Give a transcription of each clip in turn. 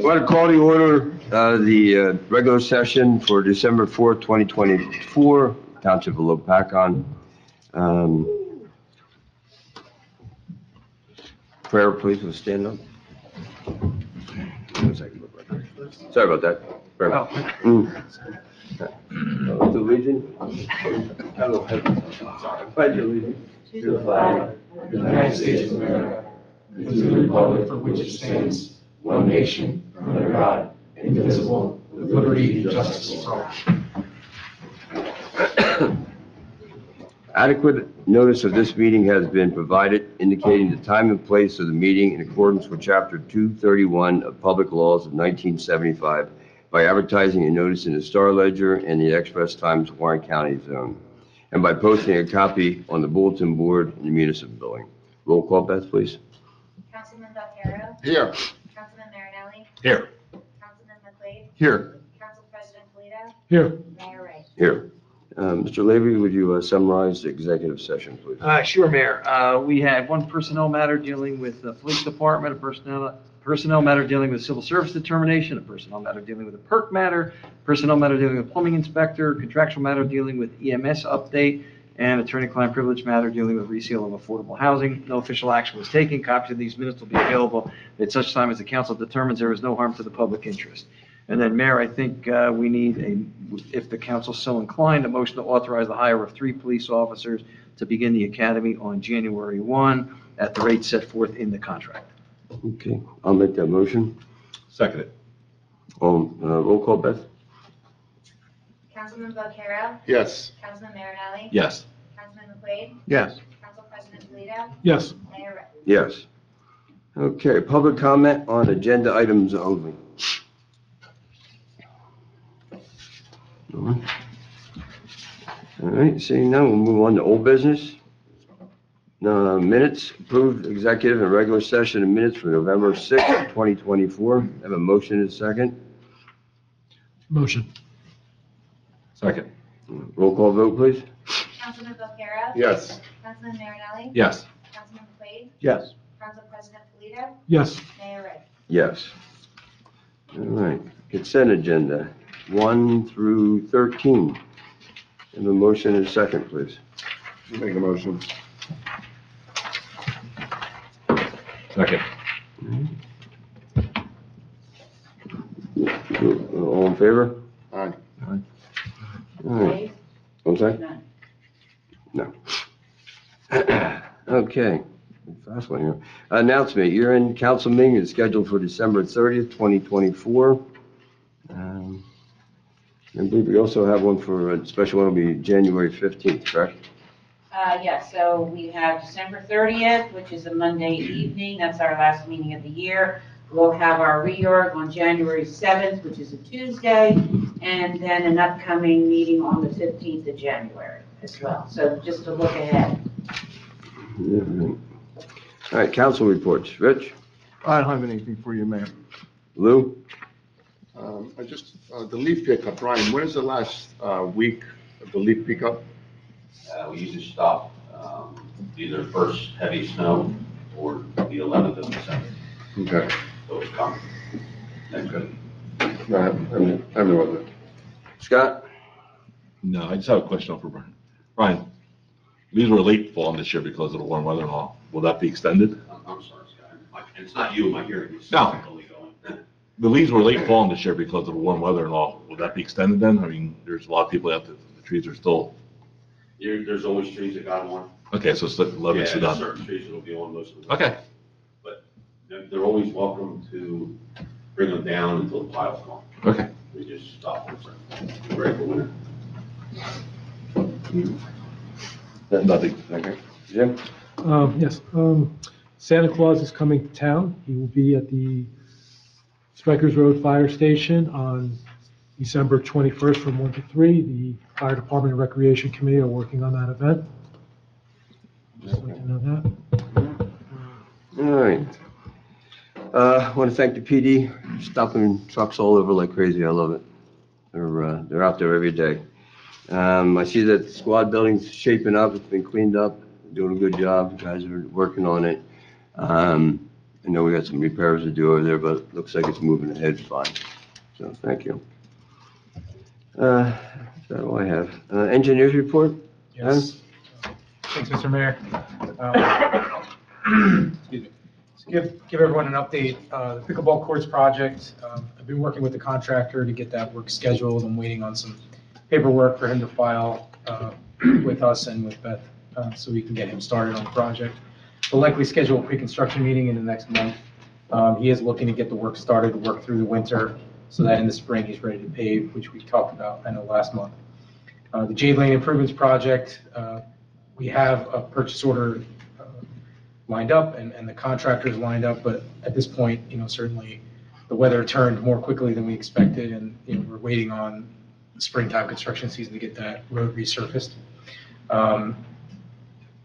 want to call to order the regular session for December 4th, 2024, Township of Lopatcong. Prayer, please, we'll stand up. Sorry about that. Prayer. Pledge allegiance. Pledge allegiance to the flag of the United States of America, and to the republic for which it stands, one nation, under God, indivisible, with liberty and justice for all. Adequate notice of this meeting has been provided, indicating the time and place of the meeting in accordance with Chapter 231 of Public Laws of 1975 by advertising a notice in the Star Ledger and the Express Times Warren County Zone, and by posting a copy on the bulletin board in the municipal building. Roll call, Beth, please. Councilman Valcarro. Here. Councilman Marinelli. Here. Councilman McQuaid. Here. Council President Polito. Here. Mayor Ray. Here. Mr. Levy, would you summarize the executive session, please? Sure, Mayor. We had one personnel matter dealing with the police department, a personnel matter dealing with civil service determination, a personnel matter dealing with a perk matter, personnel matter dealing with plumbing inspector, contractual matter dealing with EMS update, and attorney-client privilege matter dealing with resale of affordable housing. No official action was taken. Copies of these minutes will be available at such time as the council determines there is no harm to the public interest. And then, Mayor, I think we need if the council so inclined, a motion to authorize the hire of 3 police officers to begin the academy on January 1 at the rate set forth in the contract. Okay, I'll make that motion. Second it. Roll call, Beth? Councilman Valcarro. Yes. Councilman Marinelli. Yes. Councilman McQuaid. Yes. Council President Polito. Yes. Mayor Ray. Yes. Okay, public comment on agenda items only. All right, seeing none, we'll move on to old business. Minutes, approved executive and regular session and minutes for November 6th, 2024. Have a motion and a second. Motion. Second. Roll call vote, please. Councilman Valcarro. Yes. Councilman Marinelli. Yes. Councilman McQuaid. Yes. Council President Polito. Yes. Mayor Ray. Yes. All right, consent agenda 1 through 13. Have a motion and a second, please. Make a motion. Second. All in favor? Aye. All right. I'm sorry? No. Okay, fast one here. Announcement, year-end council meeting is scheduled for December 30th, 2024. I believe we also have one for a special one, will be January 15th, correct? Yes, so we have December 30th, which is a Monday evening. That's our last meeting of the year. We'll have our reorg on January 7th, which is a Tuesday, and then an upcoming meeting on the 15th of January as well. So just to look ahead. Yeah, right. All right, council reports. Rich? I don't have anything for you, Mayor. Lou? The leaf pickup, Brian, when is the last week of the leaf pickup? We usually stop either first heavy snow or the 11th of December. Okay. So it's coming. That's good. No, I haven't read it. Scott? No, I just have a question for Brian. Brian, leaves were late falling this year because of the warm weather and all. Will that be extended? I'm sorry, Scott. It's not you, my hearing is No. totally going. The leaves were late falling this year because of the warm weather and all. Will that be extended then? I mean, there's a lot of people out there, the trees are still, There's always trees that got on. okay, so it's 11 Yeah, inches there's done. certain trees that'll be on most of the. Okay, They're always welcome to bring them down until the pile's gone. okay. We just stop them for break for winter. Nothing. Okay. Jim? Yes, Santa Claus is coming to town. He will be at the Strikers Road Fire Station on December 21st from 1 to 3. The Fire Department and Recreation Committee are working on that event. Just like to know that. All right. I want to thank the PD, stopping trucks all over like crazy. I love it. They're out there every day. I see that the squad building's shaping up. It's been cleaned up, doing a good job. You guys are working on it. I know we got some repairs to do over there, but it looks like it's moving ahead fine. So, thank you. That's all I have. Engineers report? Yes. Thanks, Mr. Mayor. Excuse me. So give everyone an update. The pickleball courts project, I've been working with the contractor to get that work scheduled. I'm waiting on some paperwork for him to file with us and with Beth, so we can get him started on the project. We'll likely schedule a pre-construction meeting in the next month. He is looking to get the work started, work through the winter, so that in the spring he's ready to pave, which we talked about, I know, last month. The Jade Lane Improvements Project, we have a purchase order lined up and the contractors lined up, but at this point, certainly the weather turned more quickly than we expected, and, we're waiting on the springtime construction season to get that road resurfaced.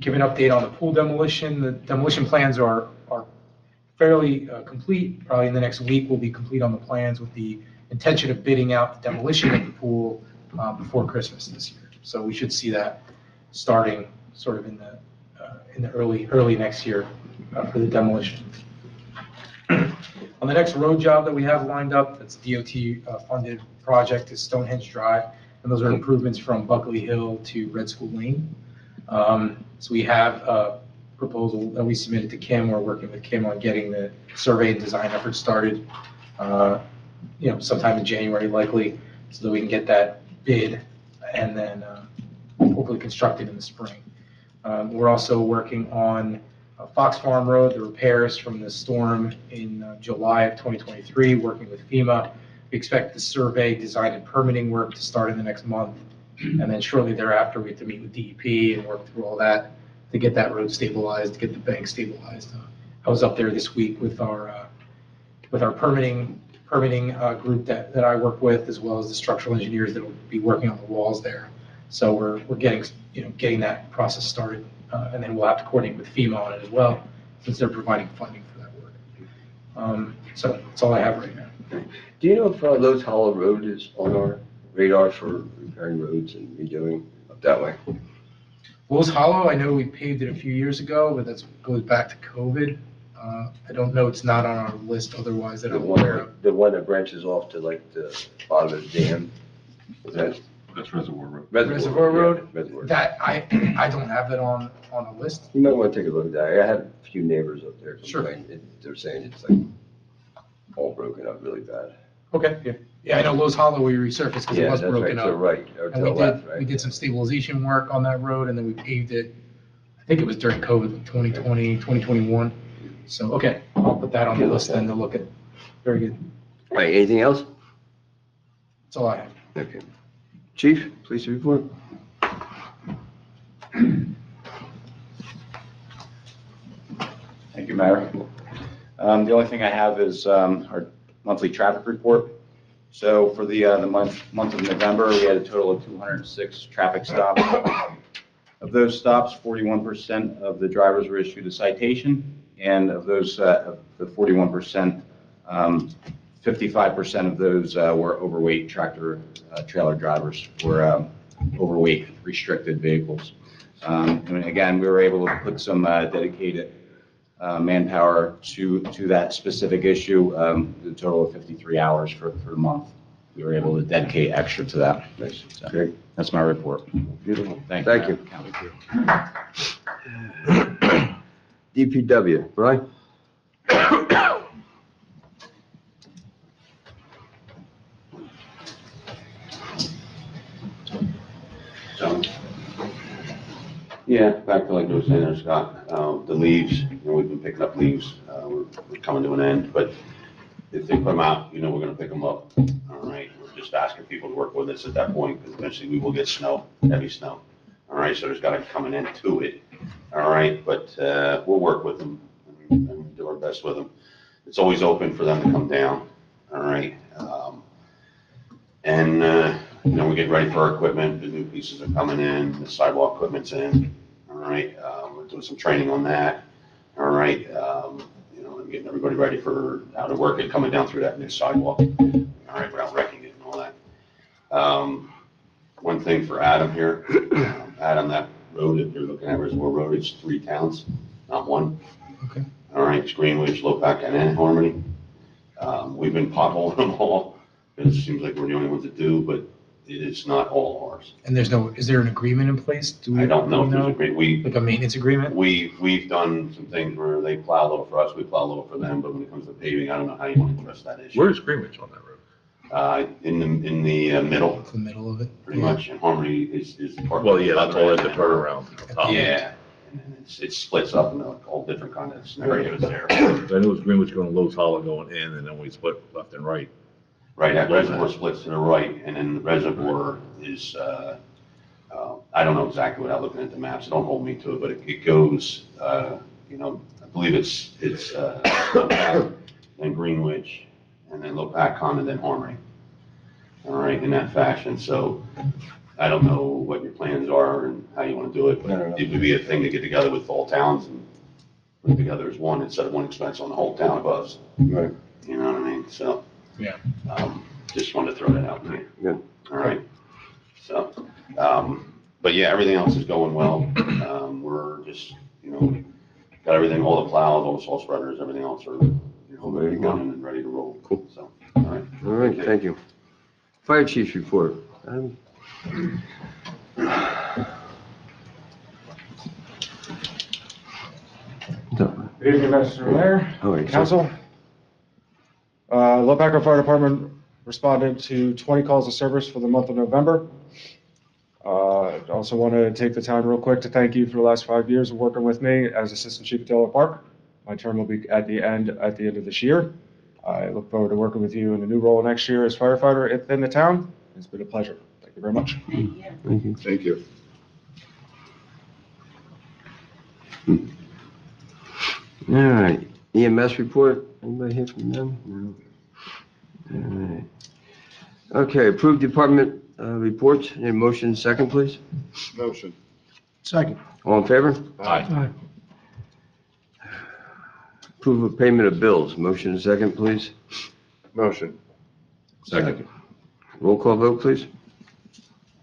Give an update on the pool demolition. The demolition plans are fairly complete. Probably in the next week, we'll be complete on the plans with the intention of bidding out the demolition of the pool before Christmas this year. So we should see that starting sort of in the early next year for the demolition. On the next road job that we have lined up, that's a DOT funded project, is Stonehenge Drive, and those are improvements from Buckley Hill to Red School Lane. So we have a proposal that we submitted to Kim. We're working with Kim on getting the survey and design effort started, sometime in January likely, so that we can get that bid and then hopefully constructed in the spring. We're also working on Fox Farm Road, the repairs from the storm in July of 2023, working with FEMA. We expect the survey, design, and permitting work to start in the next month. And then shortly thereafter, we have to meet with DEP and work through all that to get that road stabilized, to get the bank stabilized. I was up there this week with our permitting group that I work with, as well as the structural engineers that will be working on the walls there. So we're getting that process started, and then we'll have to coordinate with FEMA on it as well, since they're providing funding for that work. So that's all I have right now. Do you know if Lowe's Hollow Road is on our radar for repairing roads and redoing up that way? Will's Hollow, I know we paved it a few years ago, but that goes back to COVID. I don't know, it's not on our list otherwise that I'm aware of. The one that branches off to like the bottom of the dam? Is that That's Reservoir Road. Reservoir Road? Yeah, Reservoir. That, I don't have that on a list. You might want to take a look at that. I had a few neighbors up there. Sure. They're saying it's like all broken up really bad. Okay, yeah. Yeah, I know Lowe's Hollow, we resurfaced because it Yeah, was that's broken right, to the up. right, or to And the left, we right? did some stabilization work on that road, and then we paved it, I think it was during COVID, like 2020, 2021. So, okay, I'll put that on the list then to look at. Very good. All right, anything else? That's all I have. Okay. Chief, police report? Thank you, Mayor. The only thing I have is our monthly traffic report. So for the month of November, we had a total of 206 traffic stops. Of those stops, 41% of the drivers were issued a citation, and of those, the 41%, 55% of those were overweight tractor trailer drivers, were overweight restricted vehicles. And again, we were able to put some dedicated manpower to that specific issue, the total of 53 hours for the month. We were able to dedicate extra to that. Nice. So, Great. that's my report. Beautiful. Thank Thank you. you. County Crew. DPW, Brian? So, yeah, back to like you were saying there, Scott, the leaves, we've been picking up leaves, we're coming to an end, but if they put them out, we're gonna pick them up, all right? We're just asking people to work with us at that point, because eventually we will get snow, heavy snow, all right? So there's gotta be coming into it, all right? But, we'll work with them and do our best with them. It's always open for them to come down, all right? We're getting ready for our equipment, the new pieces are coming in, the sidewalk equipment's in, all right? We're doing some training on that, all right? And getting everybody ready for how to work it, coming down through that new sidewalk, all right, without wrecking it and all that. One thing for Adam here, Adam, that road that you're looking at, Reservoir Road, it's 3 towns, not one. Okay. All right, it's Greenwich, Lopac, and then Harmony. We've been potholing them all. It seems like we're the only ones that do, but it is not all ours. And is there an agreement in place? I don't know if there's a do we great, Like a maintenance agreement? we've done some things where they plow a little for us, we plow a little for them, but when it comes to paving, I don't know how you want to address that issue. Where's Greenwich on that road? In the middle, The middle of it? pretty much, and Harmony is part. Well, yeah, that's all at the turnaround. Yeah, and then it splits up into all different kind of scenarios there. I know it was Greenwich going to Lowe's Hollow going in, and then we split left and right. Right, that reservoir splits to the right, and then the reservoir is, I don't know exactly without looking at the maps, don't hold me to it, but it goes, I believe it's Lopac, then Greenwich, and then Lopatcong, and then Harmony. All right, in that fashion, so I don't know what your plans are and how you want to do it, but it would be a thing to get together with all towns and put it together as one instead of one expense on the whole town of us. Right. You know what I mean, so. Yeah. Just wanted to throw that out there. Good. All right. So, but yeah, everything else is going well. We're just, got everything, all the plows, all the salt spreaders, everything else are, Ready to go. running and ready to roll. Cool. So, all right. All right, thank you. Fire chief's report. Good evening, Mr. Mayor, All right, sir. Council. Lopatcong Fire Department responded to 20 calls of service for the month of November. I also want to take the time real quick to thank you for the last 5 years of working with me as Assistant Chief of Taylor Park. My term will be at the end of this year. I look forward to working with you in a new role next year as firefighter in the town. It's been a pleasure. Thank you very much. Thank you. Thank you. All right, EMS report, anybody hear from them? No. All right. Okay, approved department reports, need a motion second, please? Motion. Second. All in favor? Aye. Approve of payment of bills, motion second, please? Motion. Second. Roll call vote, please?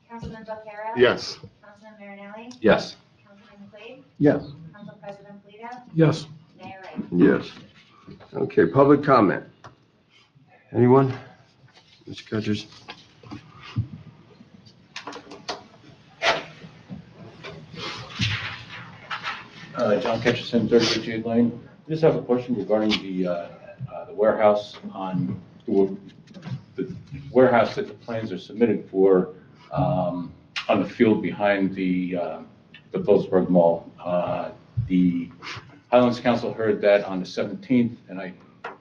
Councilman Belkera? Yes. Councilman Marinelli? Yes. Councilman McQuaid? Yes. Council President Polito? Yes. Mayor Ray? Yes. Okay, public comment. Anyone? Mr. Kutchers? John Ketchison, 38 Jade Lane. I just have a question regarding the warehouse the warehouse that the plans are submitted for on the field behind the Phillipsburg Mall. The Highlands Council heard that on the 17th, and I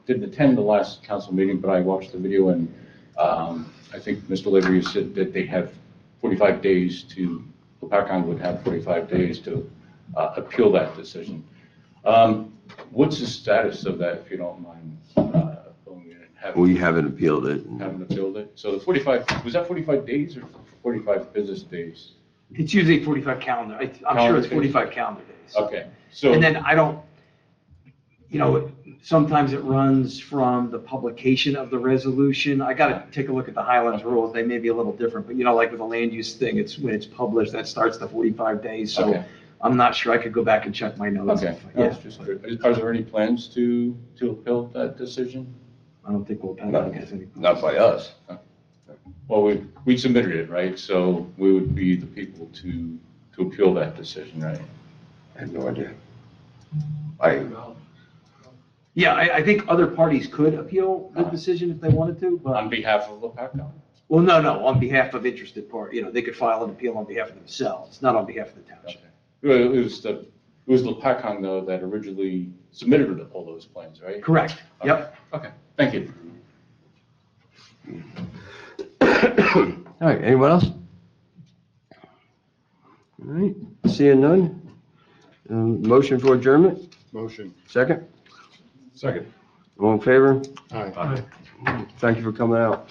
didn't attend the last council meeting, but I watched the video, and I think Mr. Lavery said that they have 45 days Lopatcong would have 45 days to appeal that decision. What's the status of that, if you don't mind? Going in and having- We haven't appealed it. Haven't appealed it? So the 45, was that 45 days or 45 business days? It's usually 45 calendar, I'm sure Calendar it's days. 45 calendar days. Okay, so. And then I don't, sometimes it runs from the publication of the resolution. I gotta take a look at the Highlands rules, they may be a little different, but like with a land use thing, it's when it's published, that starts the 45 days, so Okay. I'm not sure, I could go back and check my notes. Okay, Yeah, are there any plans to appeal that decision? I don't think we'll have any. Not by us. Well, we submitted it, right? So we would be the people to appeal that decision, right? I have no idea. Yeah, I think other parties could appeal the decision if they wanted to, but. On behalf of Lopatcong? Well, no, on behalf of interested party, they could file an appeal on behalf of themselves, not on behalf of the township. Okay. Well, it was Lopatcong, though, that originally submitted all those plans, right? Correct, yep. Okay, thank you. All right, anyone else? All right, seeing none. Motion for adjournment, Motion. second? Second. All in favor? Aye. Thank you for coming out.